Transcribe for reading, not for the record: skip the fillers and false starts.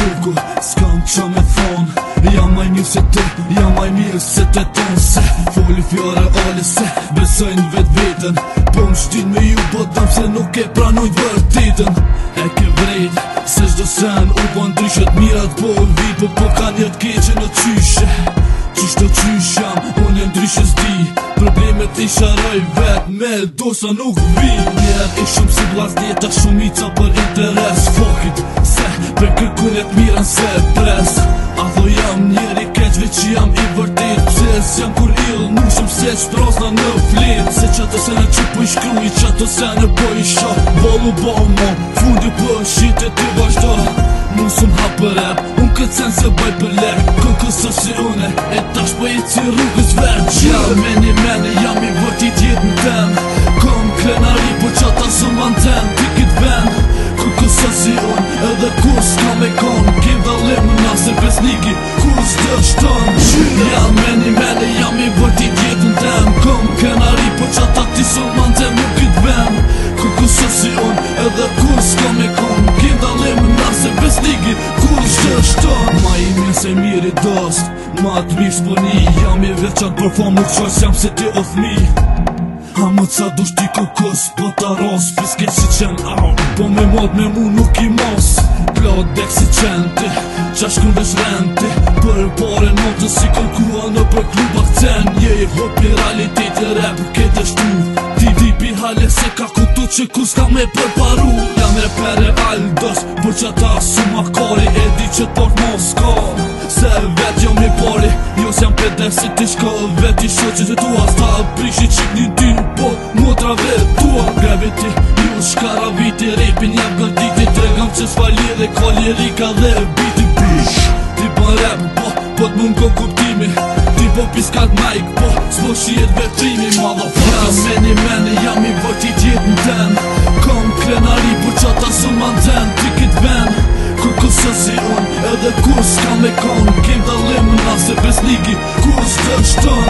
bukur, s'kam qa me thon. Jam maj mirë se te, jam maj mirë se te ton. Se foli fjore ole se besojnë vet vetën. Po m'shtin me ju po dam se nuk e pranojnë vërtetën. E ke vrejt, se shdo sen u po ndryshet mirat po vit. Po ka njët keqe në qyshe, qishto qysh jam, unë e ndryshe s'di. Problemet i sharoj vet me dosa nuk vi. Njerët i shumë si vlasdjeta, shumica për interes. Fokit, se për kërkunet miran se pres. A tho jam njeri keqve që jam i vërtet. Pse s'jam kur ill, nuk shumë se shprosna në flet. Se qato se në që po i shkruj, qato se në po i shok. Bolu bo mo, fundi për shite ti vazhdo. Mu s'um hap për rap, unë këtë sen se baj për lek. Kësë si une, e tash po jetë si rrugës veç. Jam meni, jam i vërtit jetën tem. Kom krenari, po qata së m'anten. Ti kit ven, kësë si unë, edhe kur s'ka me kon. Kim dalim në nasër besniki, kur s'të shton. Jam meni, jam i vërtit jetën tem. Kom krenari, po qata ti së m'anten. Nuk kit ven, kësë si unë, edhe kur s'ka me kon. Kim dalim në nasër besniki, kur s'të shton. Ma i mirë se mirë i dost, ma të mirë s'poni. Jam i veçan për fam, nuk qoj s'jam se ti o thmi. A më ca dush ti kokos, po ta ros. Fiske si qen, po me mod me mu nuk i mos. Plot dek si qen ti, qa shkun vesh renti. Për pare notën si kërkua në për klub akcen. Je i hopi realiteti rap, kete shtu. Ti vipi hale se ka kutu që ku s'ka me përparu. Jam repere Aldos, për që ta su makari. E di që t'port Mosko, se vet jom i pari. Jo s'jam peder si ti shko vet i shoqit e tua. Sta prishi qik një dy, po motra vet tua. Graviti, ju shkara viti, repin jam gërditi. Tregam që s'fali dhe ka lirika dhe biti bish. Ti bën rap, po t'mun kon kuptimi. Ti po piskat majk, po s'po shijet vetrimi. Jam meni, jam i vërtit jetën ten. Kom krenari, po qata së m'anten. Ti kit ven, kësë si unë, edhe kur s'ka me kon. Kim dalim në nasë besniki, kur s'të shton.